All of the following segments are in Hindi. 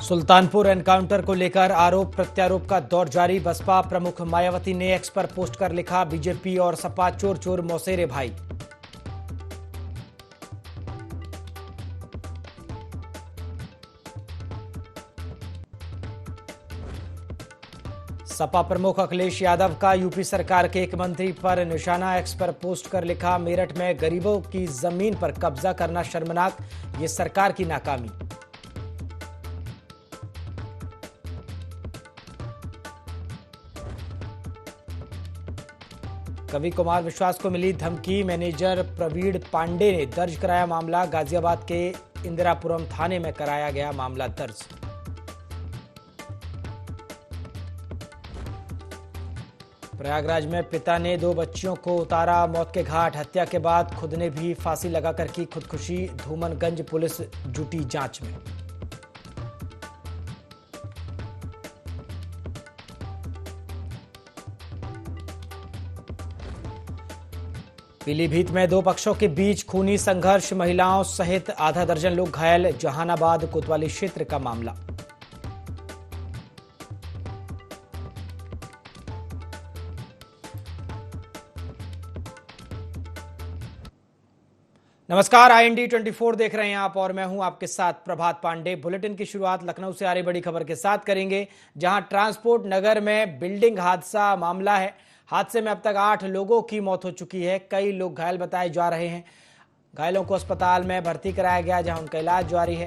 सुल्तानपुर एनकाउंटर को लेकर आरोप प्रत्यारोप का दौर जारी। बसपा प्रमुख मायावती ने एक्स पर पोस्ट कर लिखा, बीजेपी और सपा चोर चोर मौसेरे भाई। सपा प्रमुख अखिलेश यादव का यूपी सरकार के एक मंत्री पर निशाना। एक्स पर पोस्ट कर लिखा, मेरठ में गरीबों की जमीन पर कब्जा करना शर्मनाक, ये सरकार की नाकामी। कवि कुमार विश्वास को मिली धमकी, मैनेजर प्रवीण पांडे ने दर्ज कराया मामला। गाजियाबाद के इंदिरापुरम थाने में कराया गया मामला दर्ज। प्रयागराज में पिता ने 2 बच्चियों को उतारा मौत के घाट। हत्या के बाद खुद ने भी फांसी लगाकर की खुदकुशी। धूमनगंज पुलिस जुटी जांच में। पीलीभीत में 2 पक्षों के बीच खूनी संघर्ष, महिलाओं सहित आधा दर्जन लोग घायल। जहानाबाद कोतवाली क्षेत्र का मामला। नमस्कार, IND 24 देख रहे हैं आप और मैं हूं आपके साथ प्रभात पांडे। बुलेटिन की शुरुआत लखनऊ से आ रही बड़ी खबर के साथ करेंगे, जहां ट्रांसपोर्ट नगर में बिल्डिंग हादसा मामला है। हादसे में अब तक 8 लोगों की मौत हो चुकी है। कई लोग घायल बताए जा रहे हैं। घायलों को अस्पताल में भर्ती कराया गया, जहां उनका इलाज जारी है।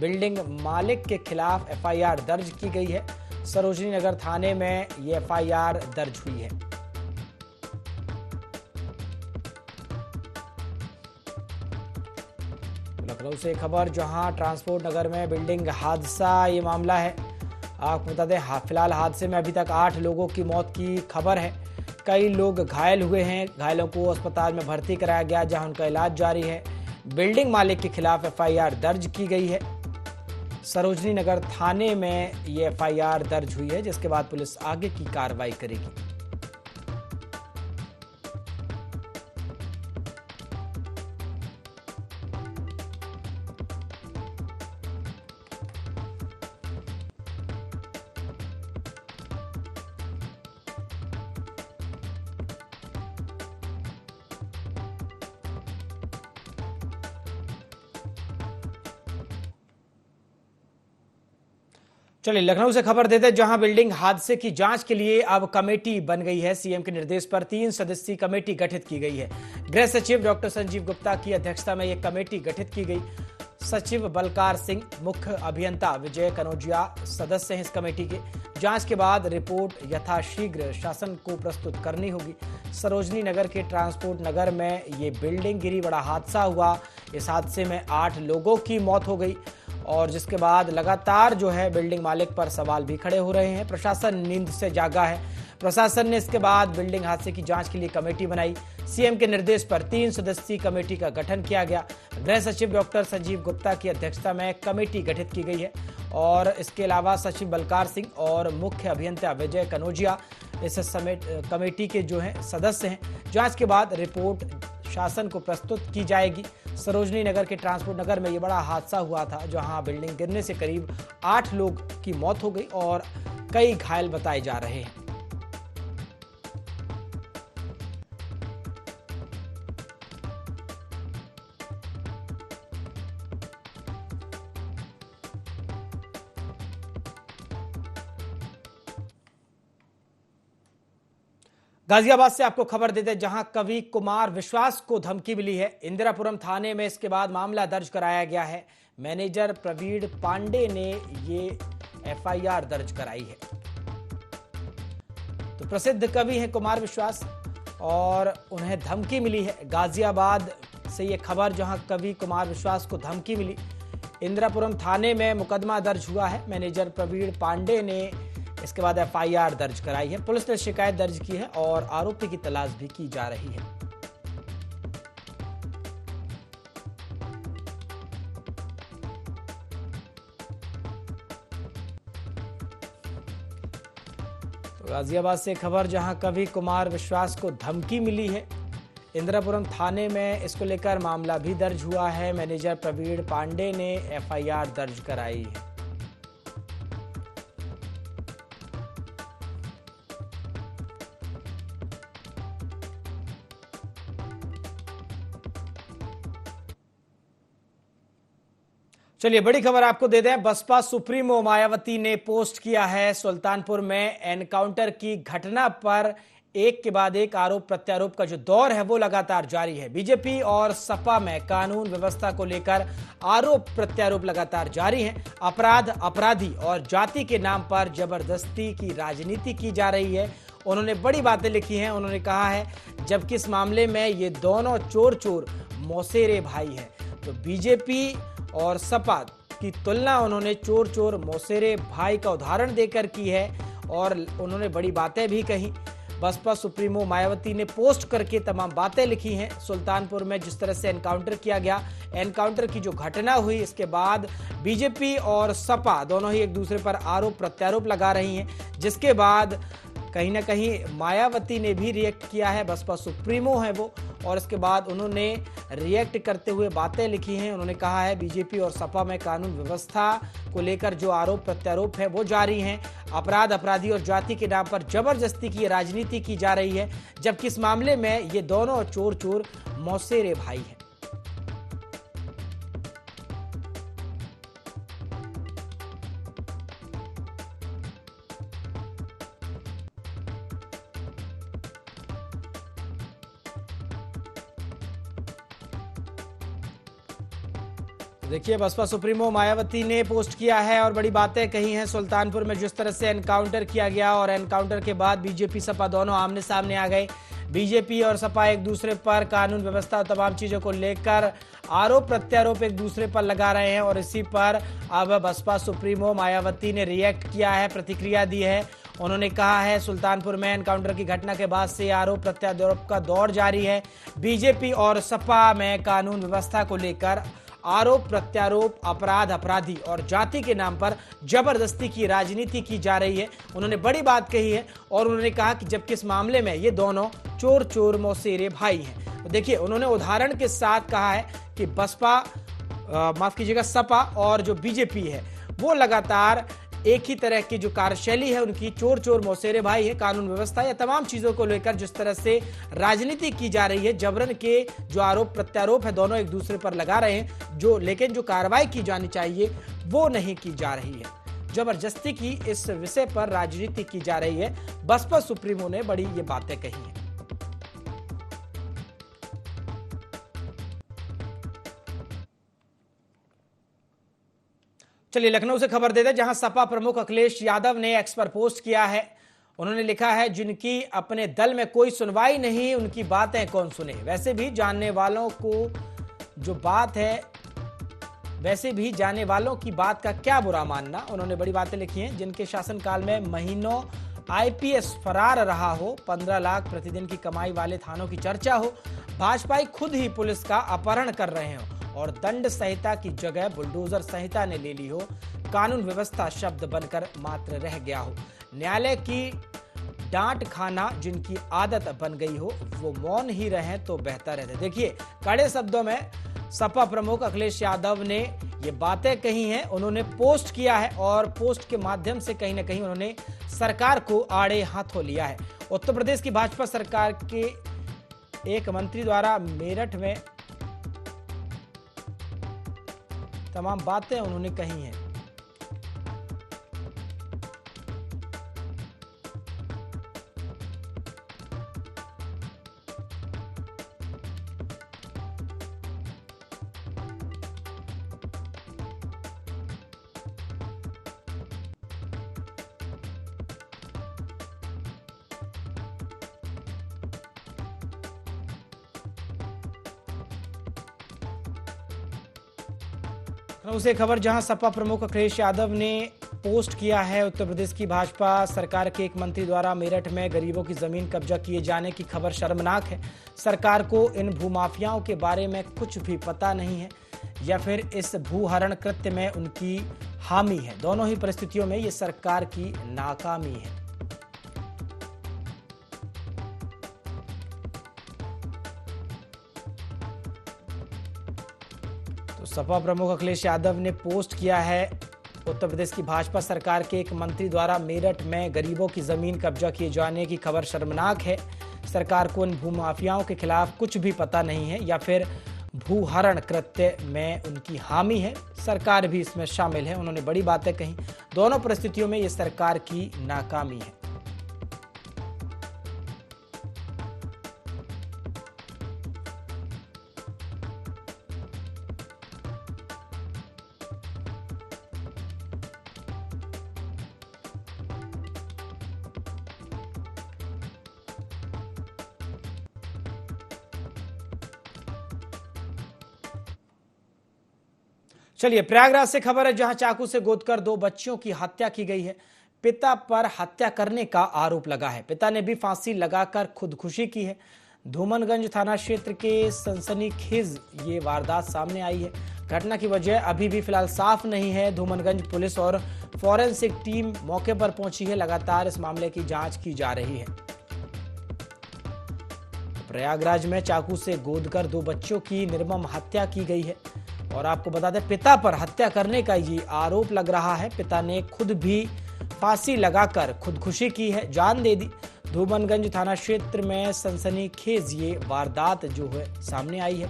बिल्डिंग मालिक के खिलाफ FIR दर्ज की गई है। सरोजनी नगर थाने में ये FIR दर्ज हुई है। लखनऊ से खबर, जहां ट्रांसपोर्ट नगर में बिल्डिंग हादसा ये मामला है। आपको बता दें, फिलहाल हादसे में अभी तक 8 लोगों की मौत की खबर है। कई लोग घायल हुए हैं। घायलों को अस्पताल में भर्ती कराया गया, जहां उनका इलाज जारी है। बिल्डिंग मालिक के खिलाफ FIR दर्ज की गई है। सरोजनी नगर थाने में ये FIR दर्ज हुई है, जिसके बाद पुलिस आगे की कार्रवाई करेगी। चलिए लखनऊ से खबर देते हैं, जहां बिल्डिंग हादसे की जांच के लिए अब कमेटी बन गई है। सीएम के निर्देश पर 3 सदस्यीय कमेटी गठित की गई है। गृह सचिव डॉक्टर संजीव गुप्ता की अध्यक्षता में यह कमेटी गठित की गई। सचिव बलकार सिंह, मुख्य अभियंता विजय कनौजिया सदस्य हैं इस कमेटी के। जांच के बाद रिपोर्ट यथाशीघ्र शासन को प्रस्तुत करनी होगी। सरोजनी नगर के ट्रांसपोर्ट नगर में ये बिल्डिंग गिरी, बड़ा हादसा हुआ। इस हादसे में 8 लोगों की मौत हो गई और जिसके बाद लगातार जो है बिल्डिंग मालिक पर सवाल भी खड़े हो रहे हैं। प्रशासन नींद से जागा है। प्रशासन ने इसके बाद बिल्डिंग हादसे की जांच के लिए कमेटी बनाई। सीएम के निर्देश पर 3 सदस्यीय कमेटी का गठन किया गया। गृह सचिव डॉक्टर संजीव गुप्ता की अध्यक्षता में कमेटी गठित की गई है और इसके अलावा सचिव बलकार सिंह और मुख्य अभियंता विजय कनौजिया इस कमेटी के जो है सदस्य हैं। जांच के बाद रिपोर्ट शासन को प्रस्तुत की जाएगी। सरोजनी नगर के ट्रांसपोर्ट नगर में ये बड़ा हादसा हुआ था, जहां बिल्डिंग गिरने से करीब 8 लोग की मौत हो गई और कई घायल बताए जा रहे हैं। गाजियाबाद से आपको खबर देते हैं, जहां कवि कुमार विश्वास को धमकी मिली है। इंदिरापुरम थाने में इसके बाद मामला दर्ज कराया गया है। मैनेजर प्रवीण पांडे ने ये FIR दर्ज कराई है। तो प्रसिद्ध कवि हैं कुमार विश्वास और उन्हें धमकी मिली है। गाजियाबाद से ये खबर, जहां कवि कुमार विश्वास को धमकी मिली। इंदिरापुरम थाने में मुकदमा दर्ज हुआ है। मैनेजर प्रवीण पांडे ने इसके बाद FIR दर्ज कराई है। पुलिस ने शिकायत दर्ज की है और आरोपी की तलाश भी की जा रही है। तो गाजियाबाद से खबर, जहां कवि कुमार विश्वास को धमकी मिली है। इंदिरापुरम थाने में इसको लेकर मामला भी दर्ज हुआ है। मैनेजर प्रवीण पांडे ने FIR दर्ज कराई है। चलिए बड़ी खबर आपको दे दें। बसपा सुप्रीमो मायावती ने पोस्ट किया है सुल्तानपुर में एनकाउंटर की घटना पर एक के बाद एक आरोप प्रत्यारोप का जो दौर है वो लगातार जारी है। बीजेपी और सपा में कानून व्यवस्था को लेकर आरोप प्रत्यारोप लगातार जारी है। अपराध, अपराधी और जाति के नाम पर जबरदस्ती की राजनीति की जा रही है। उन्होंने बड़ी बातें लिखी हैं। उन्होंने कहा है जबकि इस मामले में ये दोनों चोर चोर मौसेरे भाई हैं। तो बीजेपी और सपा की तुलना उन्होंने चोर चोर मौसेरे भाई का उदाहरण देकर की है और उन्होंने बड़ी बातें भी कही। बसपा सुप्रीमो मायावती ने पोस्ट करके तमाम बातें लिखी हैं। सुल्तानपुर में जिस तरह से एनकाउंटर किया गया, एनकाउंटर की जो घटना हुई, इसके बाद बीजेपी और सपा दोनों ही एक दूसरे पर आरोप प्रत्यारोप लगा रही हैं, जिसके बाद कहीं ना कहीं मायावती ने भी रिएक्ट किया है। बसपा सुप्रीमो है वो, और इसके बाद उन्होंने रिएक्ट करते हुए बातें लिखी हैं। उन्होंने कहा है बीजेपी और सपा में कानून व्यवस्था को लेकर जो आरोप प्रत्यारोप है वो जारी हैं। अपराध, अपराधी और जाति के नाम पर जबरदस्ती की राजनीति की जा रही है, जबकि इस मामले में ये दोनों चोर चोर मौसेरे भाई हैं। देखिए बसपा सुप्रीमो मायावती ने पोस्ट किया है और बड़ी बातें कही हैं। सुल्तानपुर में जिस तरह से एनकाउंटर किया गया और एनकाउंटर के बाद बीजेपी सपा दोनों आमने सामने आ गए। बीजेपी और सपा एक दूसरे पर कानून व्यवस्था और तमाम चीजों को लेकर आरोप प्रत्यारोप एक दूसरे पर लगा रहे हैं और इसी पर अब बसपा सुप्रीमो मायावती ने रिएक्ट किया है, प्रतिक्रिया दी है। उन्होंने कहा है सुल्तानपुर में एनकाउंटर की घटना के बाद से आरोप प्रत्यारोप का दौर जारी है। बीजेपी और सपा में कानून व्यवस्था को लेकर आरोप प्रत्यारोप, अपराध, अपराधी और जाति के नाम पर जबरदस्ती की राजनीति की जा रही है। उन्होंने बड़ी बात कही है और उन्होंने कहा कि जबकि इस मामले में ये दोनों चोर चोर मौसेरे भाई हैं। तो देखिए उन्होंने उदाहरण के साथ कहा है कि बसपा, माफ कीजिएगा, सपा और जो बीजेपी है वो लगातार एक ही तरह की जो कार्यशैली है उनकी, चोर चोर मौसेरे भाई है। कानून व्यवस्था या तमाम चीजों को लेकर जिस तरह से राजनीति की जा रही है, जबरन के जो आरोप प्रत्यारोप है दोनों एक दूसरे पर लगा रहे हैं, लेकिन जो कार्रवाई की जानी चाहिए वो नहीं की जा रही है। जबरदस्ती की इस विषय पर राजनीति की जा रही है। बसपा सुप्रीमो ने बड़ी ये बातें कही हैं। चलिए लखनऊ से खबर देते हैं, जहां सपा प्रमुख अखिलेश यादव ने एक्स पर पोस्ट किया है। उन्होंने लिखा है जिनकी अपने दल में कोई सुनवाई नहीं, उनकी बातें कौन सुने। वैसे भी जानने वालों को जो बात है, वैसे भी जाने वालों की बात का क्या बुरा मानना। उन्होंने बड़ी बातें लिखी हैं। जिनके शासनकाल में महीनों आईपीएस फरार रहा हो, 15 लाख प्रतिदिन की कमाई वाले थानों की चर्चा हो, भाजपाई खुद ही पुलिस का अपहरण कर रहे हो और दंड संहिता की जगह बुलडोजर संहिता ने ले ली हो, कानून व्यवस्था शब्द बनकर मात्र रह गया हो, न्यायालय की डांट खाना जिनकी आदत बन गई हो, वो मौन ही रहे तो बेहतर है। देखिए कड़े शब्दों में सपा प्रमुख अखिलेश यादव ने ये बातें कही हैं। उन्होंने पोस्ट किया है और पोस्ट के माध्यम से कहीं ना कहीं उन्होंने सरकार को आड़े हाथों लिया है। उत्तर प्रदेश की भाजपा सरकार के एक मंत्री द्वारा मेरठ में तमाम बातें उन्होंने कही हैं। उसे खबर जहां सपा प्रमुख अखिलेश यादव ने पोस्ट किया है, उत्तर प्रदेश की भाजपा सरकार के एक मंत्री द्वारा मेरठ में गरीबों की जमीन कब्जा किए जाने की खबर शर्मनाक है। सरकार को इन भूमाफियाओं के बारे में कुछ भी पता नहीं है या फिर इस भूहरण कृत्य में उनकी हामी है। दोनों ही परिस्थितियों में ये सरकार की नाकामी है। तो सपा प्रमुख अखिलेश यादव ने पोस्ट किया है, उत्तर प्रदेश की भाजपा सरकार के एक मंत्री द्वारा मेरठ में गरीबों की जमीन कब्जा किए जाने की खबर शर्मनाक है। सरकार को इन भूमाफियाओं के खिलाफ कुछ भी पता नहीं है या फिर भूहरण कृत्य में उनकी हामी है। सरकार भी इसमें शामिल है। उन्होंने बड़ी बातें कही। दोनों परिस्थितियों में ये सरकार की नाकामी है। चलिए प्रयागराज से खबर है, जहां चाकू से गोदकर 2 बच्चियों की हत्या की गई है। पिता पर हत्या करने का आरोप लगा है। पिता ने भी फांसी लगाकर खुदकुशी की है। धूमनगंज थाना क्षेत्र के सनसनीखेज ये वारदात सामने आई है। घटना की वजह अभी भी फिलहाल साफ नहीं है। धूमनगंज पुलिस और फॉरेंसिक टीम मौके पर पहुंची है। लगातार इस मामले की जांच की जा रही है। प्रयागराज में चाकू से गोदकर 2 बच्चों की निर्मम हत्या की गई है। और आपको बता दें, पिता पर हत्या करने का ये आरोप लग रहा है। पिता ने खुद भी फांसी लगाकर खुदकुशी की है, जान दे दी। धूमनगंज थाना क्षेत्र में सनसनीखेज ये वारदात जो है सामने आई है।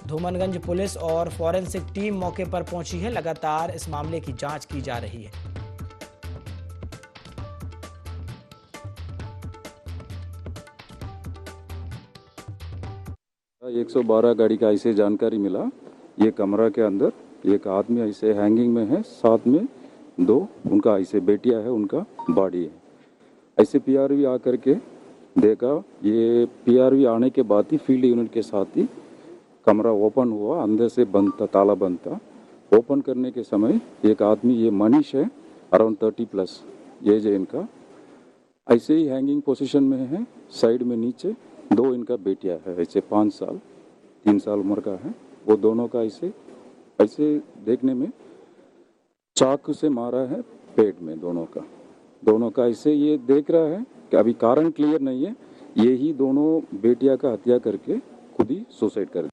धूमनगंज पुलिस और फॉरेंसिक टीम मौके पर पहुंची है। लगातार इस मामले की जांच की जा रही है। 112 गाड़ी का ऐसे जानकारी मिला। ये कमरा के अंदर एक आदमी ऐसे हैंगिंग में है, साथ में 2 उनका ऐसे बेटियां है, उनका बॉडी है। ऐसे पीआरवी आकर के देखा। ये पीआरवी आने के बाद ही फील्ड यूनिट के साथ ही कमरा ओपन हुआ। अंदर से बंद था, ताला बंद था। ओपन करने के समय एक आदमी, ये मनीष है, अराउंड 30+ एज है इनका, ऐसे ही हैंगिंग पोजीशन में है। साइड में नीचे 2 इनका बेटियां है, ऐसे 5 साल 3 साल उम्र का है। वो दोनों का ऐसे देखने में चाकू से मारा है पेट में। दोनों का ऐसे ये देख रहा है कि अभी कारण क्लियर नहीं है। यही दोनों बेटियां का हत्या करके खुद ही सुसाइड कर दिया।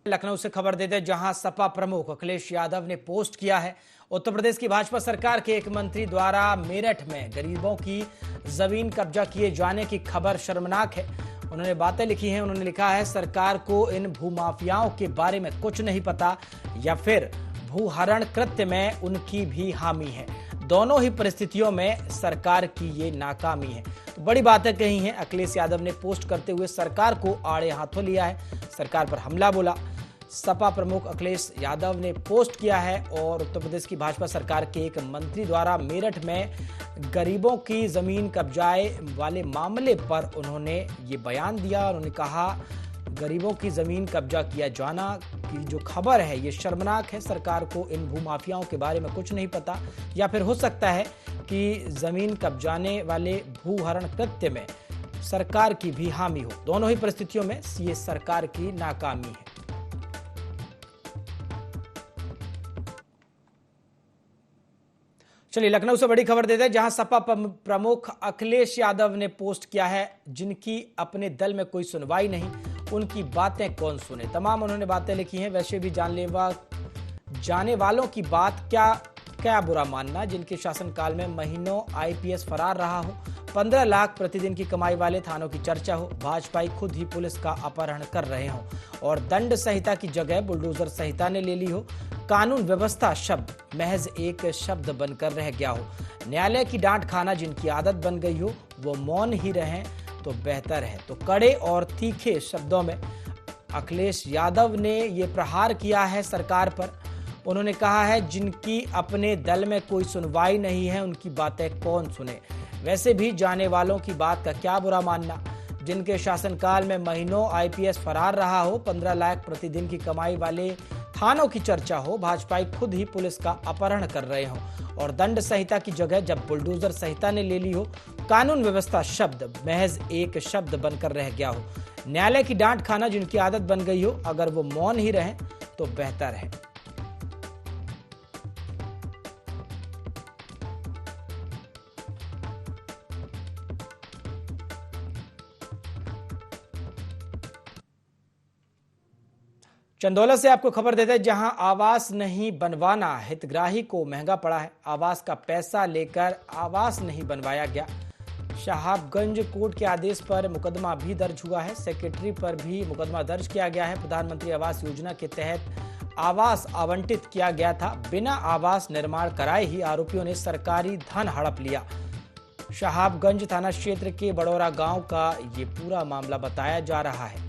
लखनऊ से खबर देते हैं, जहां सपा प्रमुख अखिलेश यादव ने पोस्ट किया है। उत्तर प्रदेश की भाजपा सरकार के एक मंत्री द्वारा मेरठ में गरीबों की जमीन कब्जा किए जाने की खबर शर्मनाक है। उन्होंने बातें लिखी हैं। उन्होंने लिखा है, सरकार को इन भूमाफियाओं के बारे में कुछ नहीं पता या फिर भूहरण कृत्य में उनकी भी हामी है। दोनों ही परिस्थितियों में सरकार की ये नाकामी है। तो बड़ी बातें कही हैं। अखिलेश यादव ने पोस्ट करते हुए सरकार को आड़े हाथों लिया है, सरकार पर हमला बोला। सपा प्रमुख अखिलेश यादव ने पोस्ट किया है और उत्तर प्रदेश की भाजपा सरकार के एक मंत्री द्वारा मेरठ में गरीबों की जमीन कब्जाए वाले मामले पर उन्होंने ये बयान दिया। उन्होंने कहा, गरीबों की जमीन कब्जा किया जाना की जो खबर है ये शर्मनाक है। सरकार को इन भूमाफियाओं के बारे में कुछ नहीं पता या फिर हो सकता है कि जमीन कब्जाने वाले भूहरण कृत्य में सरकार की भी हामी हो। दोनों ही परिस्थितियों में ये सरकार की नाकामी है। चलिए लखनऊ से बड़ी खबर देते हैं, जहां सपा प्रमुख अखिलेश यादव ने पोस्ट किया है, जिनकी अपने दल में कोई सुनवाई नहीं, उनकी बातें कौन सुने। तमाम उन्होंने बातें लिखी हैं। वैसे भी जानलेवा जाने वालों की बात क्या बुरा मानना, जिनके शासनकाल में महीनों आईपीएस फरार रहा हो, 15 लाख प्रतिदिन की कमाई वाले थानों की चर्चा हो, भाजपाई खुद ही पुलिस का अपहरण कर रहे हो और दंड संहिता की जगह बुलडोजर संहिता ने ले ली हो, कानून व्यवस्था शब्द महज एक शब्द बनकर रह गया हो, न्यायालय की डांट खाना जिनकी आदत बन गई हो, वो मौन ही रहें तो बेहतर है। तो कड़े और तीखे शब्दों में अखिलेश यादव ने ये प्रहार किया है सरकार पर। उन्होंने कहा है, जिनकी अपने दल में कोई सुनवाई नहीं है, उनकी बातें कौन सुने। वैसे भी जाने वालों की बात का क्या बुरा मानना, जिनके शासनकाल में महीनों आईपीएस फरार रहा हो, 15 लाख प्रतिदिन की कमाई वाले थानों की चर्चा हो, भाजपाई खुद ही पुलिस का अपहरण कर रहे हो और दंड संहिता की जगह जब बुलडोजर संहिता ने ले ली हो, कानून व्यवस्था शब्द महज एक शब्द बनकर रह गया हो, न्यायालय की डांट खाना जिनकी आदत बन गई हो, अगर वो मौन ही रहें तो बेहतर है। चंदौला से आपको खबर देते हैं, जहां आवास नहीं बनवाना हितग्राही को महंगा पड़ा है। आवास का पैसा लेकर आवास नहीं बनवाया गया। शहाबगंज कोर्ट के आदेश पर मुकदमा भी दर्ज हुआ है। सेक्रेटरी पर भी मुकदमा दर्ज किया गया है। प्रधानमंत्री आवास योजना के तहत आवास आवंटित किया गया था। बिना आवास निर्माण कराए ही आरोपियों ने सरकारी धन हड़प लिया। शहाबगंज थाना क्षेत्र के बड़ौरा गांव का ये पूरा मामला बताया जा रहा है।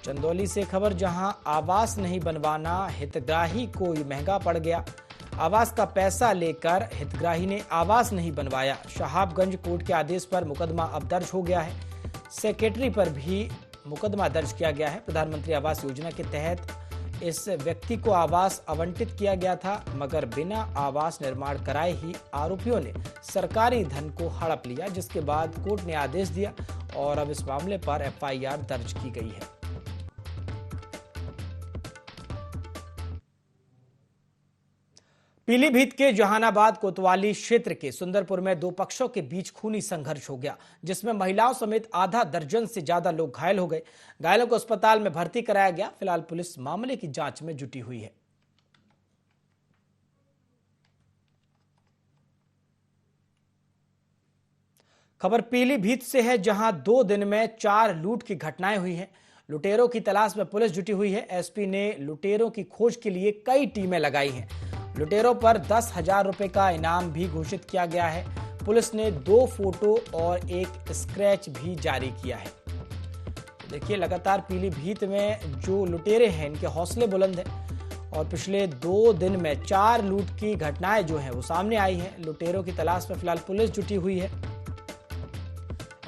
चंदौली से खबर, जहां आवास नहीं बनवाना हितग्राही को महंगा पड़ गया। आवास का पैसा लेकर हितग्राही ने आवास नहीं बनवाया। शहाबगंज कोर्ट के आदेश पर मुकदमा अब दर्ज हो गया है। सेक्रेटरी पर भी मुकदमा दर्ज किया गया है। प्रधानमंत्री आवास योजना के तहत इस व्यक्ति को आवास आवंटित किया गया था, मगर बिना आवास निर्माण कराए ही आरोपियों ने सरकारी धन को हड़प लिया, जिसके बाद कोर्ट ने आदेश दिया और अब इस मामले पर FIR दर्ज की गई है। पीलीभीत के जहानाबाद कोतवाली क्षेत्र के सुंदरपुर में दो पक्षों के बीच खूनी संघर्ष हो गया, जिसमें महिलाओं समेत आधा दर्जन से ज्यादा लोग घायल हो गए। घायलों को अस्पताल में भर्ती कराया गया। फिलहाल पुलिस मामले की जांच में जुटी हुई है। खबर पीलीभीत से है, जहां 2 दिन में 4 लूट की घटनाएं हुई हैं। लुटेरों की तलाश में पुलिस जुटी हुई है। SP ने लुटेरों की खोज के लिए कई टीमें लगाई हैं। लुटेरों पर 10,000 रुपए का इनाम भी घोषित किया गया है। पुलिस ने 2 फोटो और 1 स्क्रैच भी जारी किया है। देखिए, लगातार पीलीभीत में जो लुटेरे हैं, इनके हौसले बुलंद हैं और पिछले 2 दिन में 4 लूट की घटनाएं जो हैं वो सामने आई हैं। लुटेरों की तलाश में फिलहाल पुलिस जुटी हुई है।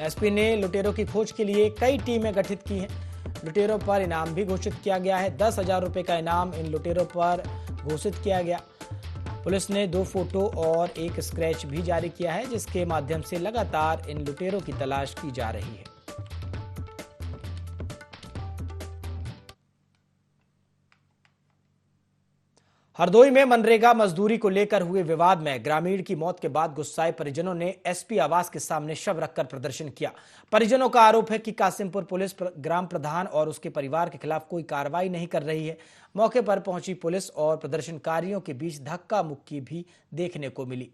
SP ने लुटेरों की खोज के लिए कई टीमें गठित की हैं। लुटेरों पर इनाम भी घोषित किया गया है। 10,000 रुपए का इनाम इन लुटेरों पर घोषित किया गया। पुलिस ने 2 फोटो और 1 स्क्रैच भी जारी किया है, जिसके माध्यम से लगातार इन लुटेरों की तलाश की जा रही है। हरदोई में मनरेगा मजदूरी को लेकर हुए विवाद में ग्रामीण की मौत के बाद गुस्साए परिजनों ने SP आवास के सामने शव रखकर प्रदर्शन किया। परिजनों का आरोप है कि कासिमपुर पुलिस ग्राम प्रधान और उसके परिवार के खिलाफ कोई कार्रवाई नहीं कर रही है। मौके पर पहुंची पुलिस और प्रदर्शनकारियों के बीच धक्का मुक्की भी देखने को मिली।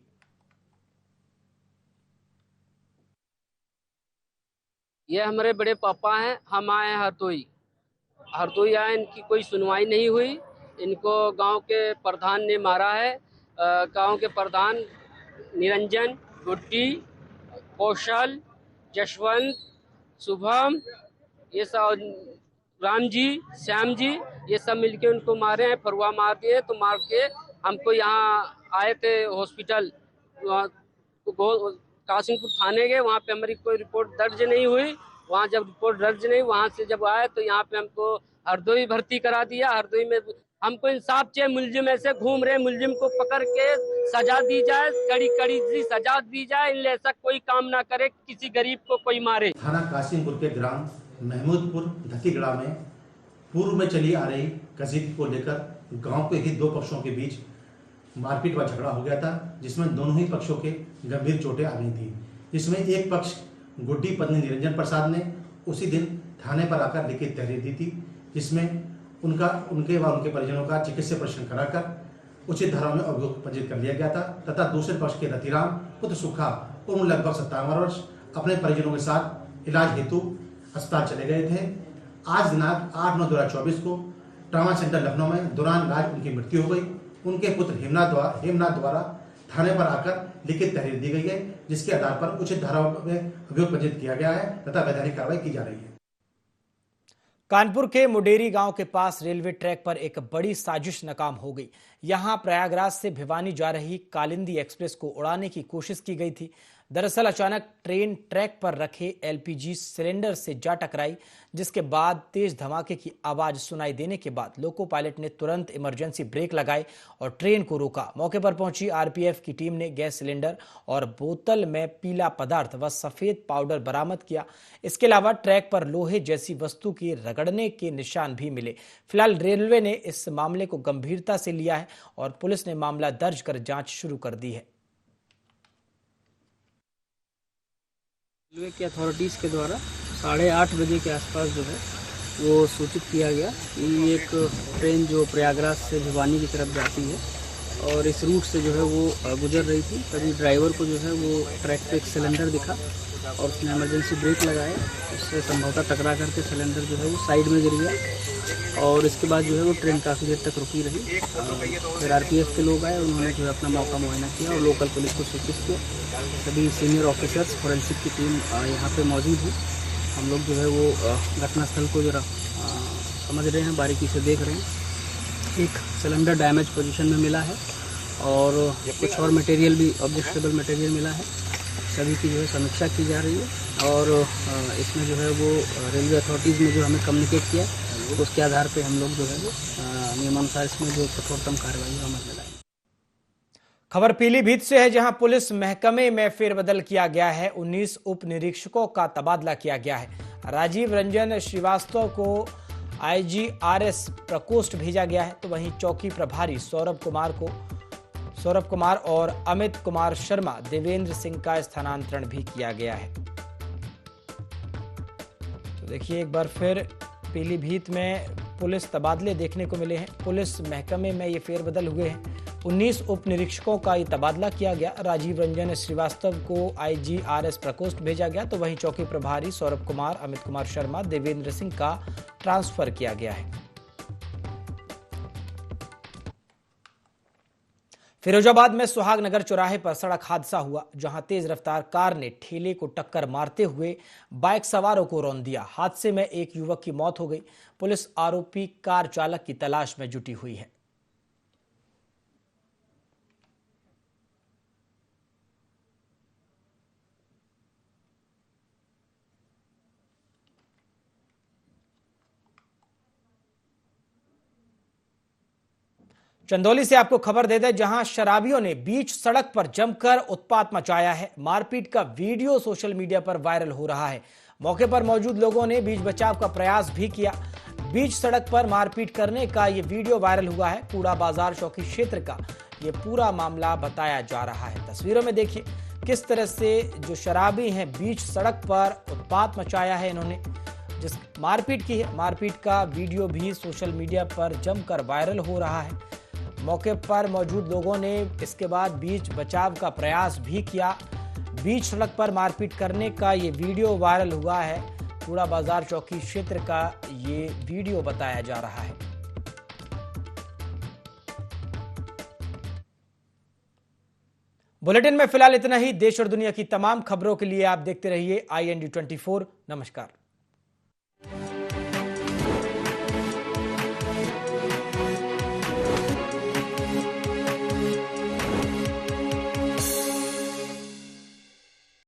ये हमारे बड़े पापा हैं, हम आए हैं हरदोई आए, इनकी कोई सुनवाई नहीं हुई। इनको गांव के प्रधान ने मारा है। गांव के प्रधान निरंजन, गुड्डी, कौशल, जशवंत, शुभम, ये सब, राम जी, श्याम जी, ये सब मिलके उनको मारे हैं। फरुआ मार दिए। तो मार के हमको यहाँ आए थे हॉस्पिटल कासिमपुर थाने गए। वहाँ पे हमारी कोई रिपोर्ट दर्ज नहीं हुई। वहाँ जब रिपोर्ट दर्ज नहीं, वहाँ से जब आए तो यहाँ पे हमको हरदोई भर्ती करा दिया। हरदोई में हमको इंसाफ चाहिए। मुलजिम ऐसे घूम रहे, मुलजिम को पकड़ के सजा दी जाए, कड़ी कड़ी सी सजा दी जाए। इनले ऐसा कोई काम ना करे, किसी गरीब को कोई मारे। थाना कासिमपुर के ग्राम महमूदपुर धतीगड़ा में पूर्व में चली आ रही कसीद को लेकर गांव के ही 2 पक्षों के बीच मारपीट व झगड़ा हो गया था, जिसमें दोनों ही पक्षों के गंभीर चोटें आ गई थी। जिसमें एक पक्ष गुड्डी पत्नी निरंजन प्रसाद ने उसी दिन थाने पर आकर लिखित तहरीर दी थी, जिसमें उनके व उनके परिजनों का चिकित्सा परीक्षण कराकर उचित धारा में अभियोग पंजीकृत कर लिया गया था। तथा दूसरे पक्ष के रतिराम पुत्र सुखा उम्र लगभग 57 वर्ष अपने परिजनों के साथ इलाज हेतु अस्पताल चले गए थे। आज दिनांक 8/9/2024 को ट्रामा सेंटर लखनऊ में दौरान इलाज उनकी मृत्यु हो गई। उनके पुत्र हेमनाथ द्वारा थाने पर आकर लिखित तहरीर दी गई है, जिसके आधार पर उचित धारा में अभियोग पंजीकृत किया गया है तथा वैधानिक कार्रवाई की जा रही है। कानपुर के मुडेरी गांव के पास रेलवे ट्रैक पर एक बड़ी साजिश नाकाम हो गई। यहां प्रयागराज से भिवानी जा रही कालिंदी एक्सप्रेस को उड़ाने की कोशिश की गई थी। दरअसल अचानक ट्रेन ट्रैक पर रखे LPG सिलेंडर से जा टकराई, जिसके बाद तेज धमाके की आवाज सुनाई देने के बाद लोको पायलट ने तुरंत इमरजेंसी ब्रेक लगाए और ट्रेन को रोका। मौके पर पहुंची RPF की टीम ने गैस सिलेंडर और बोतल में पीला पदार्थ व सफेद पाउडर बरामद किया। इसके अलावा ट्रैक पर लोहे जैसी वस्तु के रगड़ने के निशान भी मिले। फिलहाल रेलवे ने इस मामले को गंभीरता से लिया है और पुलिस ने मामला दर्ज कर जांच शुरू कर दी है। रेलवे की अथॉरिटीज़ के द्वारा 8:30 बजे के आसपास जो है वो सूचित किया गया कि एक ट्रेन जो प्रयागराज से भिवानी की तरफ जाती है और इस रूट से जो है वो गुजर रही थी। तभी ड्राइवर को जो है वो ट्रैक पे एक सिलेंडर दिखा और उसने इमरजेंसी ब्रेक लगाए, उससे संभवतः टकरा करके सिलेंडर जो है वो साइड में गिर गया और इसके बाद जो है वो ट्रेन काफ़ी देर तक रुकी रही। फिर आरपीएफ के लोग आए, उन्होंने जो है अपना मौका मुआयना किया और लोकल पुलिस को सूचित किया। सभी सीनियर ऑफिसर्स, फोरेंसिक की टीम यहाँ पे मौजूद है। हम लोग जो है वो घटनास्थल को जरा समझ रहे हैं, बारीकी से देख रहे हैं। एक सिलेंडर डैमेज पोजीशन में मिला है और कुछ और मटेरियल भी, ऑब्जेक्टेबल मटेरियल मिला है। सभी की जो है समीक्षा की जा रही है और इसमें जो है वो रेलवे अथॉरिटीज़ ने जो हमें कम्युनिकेट किया, उसके आधार पे हम लोग जो है वो नियमानुसार इसमें जो कठोरतम कार्रवाई अमल में लाएंगे। खबर पीलीभीत से है, जहां पुलिस महकमे में फेरबदल किया गया है। 19 उप निरीक्षकों का तबादला किया गया है। राजीव रंजन श्रीवास्तव को IGRS प्रकोष्ठ भेजा गया है, तो वहीं चौकी प्रभारी सौरभ कुमार और अमित कुमार शर्मा, देवेंद्र सिंह का स्थानांतरण भी किया गया है। तो देखिए, एक बार फिर पीलीभीत में पुलिस तबादले देखने को मिले हैं। पुलिस महकमे में ये फेरबदल हुए हैं। 19 उप निरीक्षकों का ये तबादला किया गया। राजीव रंजन श्रीवास्तव को IGRS प्रकोष्ठ भेजा गया, तो वहीं चौकी प्रभारी सौरभ कुमार, अमित कुमार शर्मा, देवेंद्र सिंह का ट्रांसफर किया गया है। फिरोजाबाद में सुहागनगर चौराहे पर सड़क हादसा हुआ, जहां तेज रफ्तार कार ने ठेले को टक्कर मारते हुए बाइक सवारों को रौंद दिया। हादसे में एक युवक की मौत हो गई। पुलिस आरोपी कार चालक की तलाश में जुटी हुई है। चंदौली से आपको खबर दे दें, जहां शराबियों ने बीच सड़क पर जमकर उत्पात मचाया है। मारपीट का वीडियो सोशल मीडिया पर वायरल हो रहा है। मौके पर मौजूद लोगों ने बीच बचाव का प्रयास भी किया। बीच सड़क पर मारपीट करने का यह वीडियो वायरल हुआ है। कूड़ा बाजार चौकी क्षेत्र का यह पूरा मामला बताया जा रहा है। तस्वीरों में देखिए किस तरह से जो शराबी हैं बीच सड़क पर उत्पात मचाया है इन्होंने, जिस मारपीट की है। मारपीट का वीडियो भी सोशल मीडिया पर जमकर वायरल हो रहा है। मौके पर मौजूद लोगों ने इसके बाद बीच बचाव का प्रयास भी किया। बीच सड़क पर मारपीट करने का ये वीडियो वायरल हुआ है। कूड़ा बाजार चौकी क्षेत्र का ये वीडियो बताया जा रहा है। बुलेटिन में फिलहाल इतना ही। देश और दुनिया की तमाम खबरों के लिए आप देखते रहिए IND 24। नमस्कार।